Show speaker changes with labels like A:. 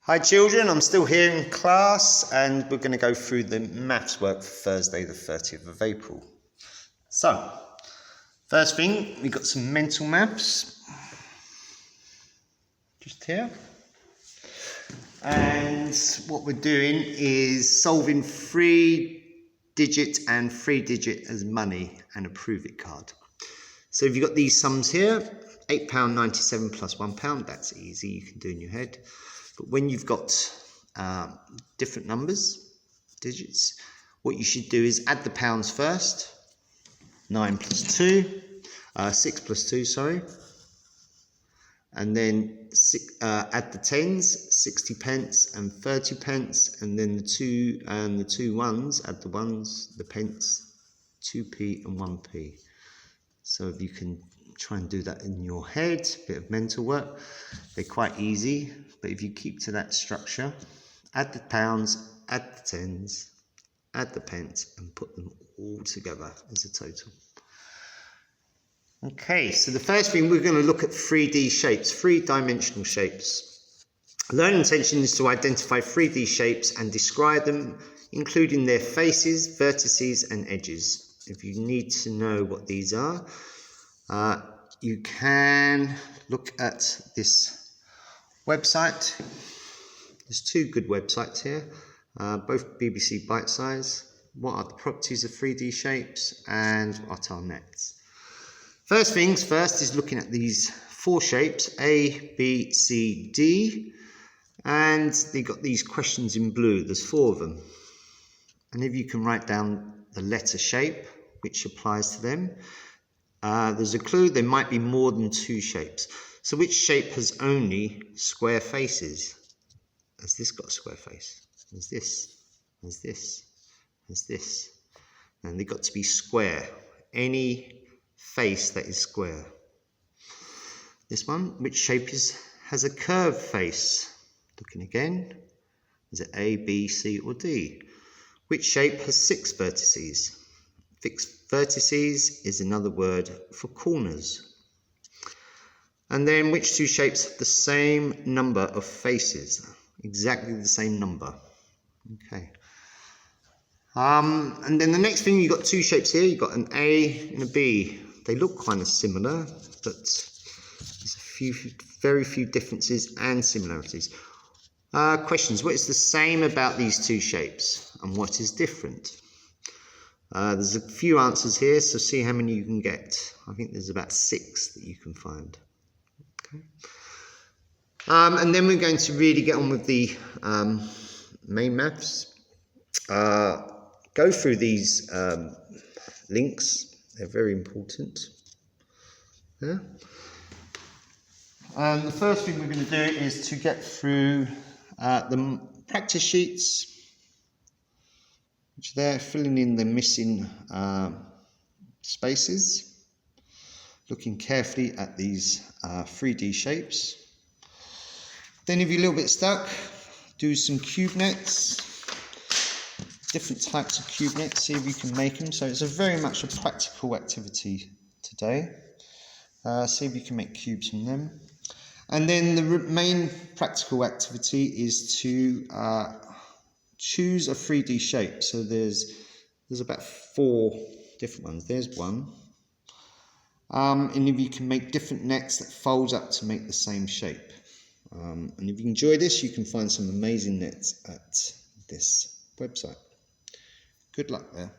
A: Hi children, I'm still here in class and we're going to go through the maths work for Thursday the 30th of April. So, first thing, we've got some mental maths, just here. And what we're doing is solving 3-digit and 3-digit as money and a prove it card. So if you've got these sums here, £8.97 plus £1, that's easy, you can do in your head. But when you've got different numbers, digits, what you should do is add the pounds first. 9 plus 2, 6 plus 2, sorry. And then add the tens, 60 pence and 30 pence, and then the two ones, add the ones, the pence, 2p and 1p. So if you can try and do that in your head, a bit of mental work, they're quite easy, but if you keep to that structure, add the pounds, add the tens, add the pence, and put them all together as a total. Okay, so the first thing, we're going to look at 3D shapes, three-dimensional shapes. Learning intention is to identify 3D shapes and describe them, including their faces, vertices, and edges. If you need to know what these are, you can look at this website. There's two good websites here, both BBC Bitesize. What are the properties of 3D shapes and what are nets? First things first is looking at these four shapes, A, B, C, D, and they've got these questions in blue. There's four of them. And if you can write down the letter shape, which applies to them, there's a clue there might be more than two shapes. So which shape has only square faces? Has this got a square face? Has this? Has this? Has this? And they've got to be square. Any face that is square. This one, which shape has a curved face? Looking again. Is it A, B, C or D? Which shape has 6 vertices? Fixed vertices is another word for corners. And then which two shapes have the same number of faces? Exactly the same number. Okay. And then the next thing, you've got two shapes here. You've got an A and a B. They look kind of similar, but there's very few differences and similarities. Questions. What is the same about these two shapes and what is different? There's a few answers here, so see how many you can get. I think there's about 6 that you can find. Okay. And then we're going to really get on with the main maths. Go through these links. They're very important. Yeah. And the first thing we're going to do is to get through the practice sheets, which they're filling in the missing spaces, looking carefully at these 3D shapes. Then if you're a little bit stuck, do some cube nets, different types of cube nets, see if you can make them. So it's very much a practical activity today. See if you can make cubes from them. And then the main practical activity is to choose a 3D shape. So there's about 4 different ones. There's one. And if you can make different nets that folds up to make the same shape. And if you enjoy this, you can find some amazing nets at this website. Good luck there.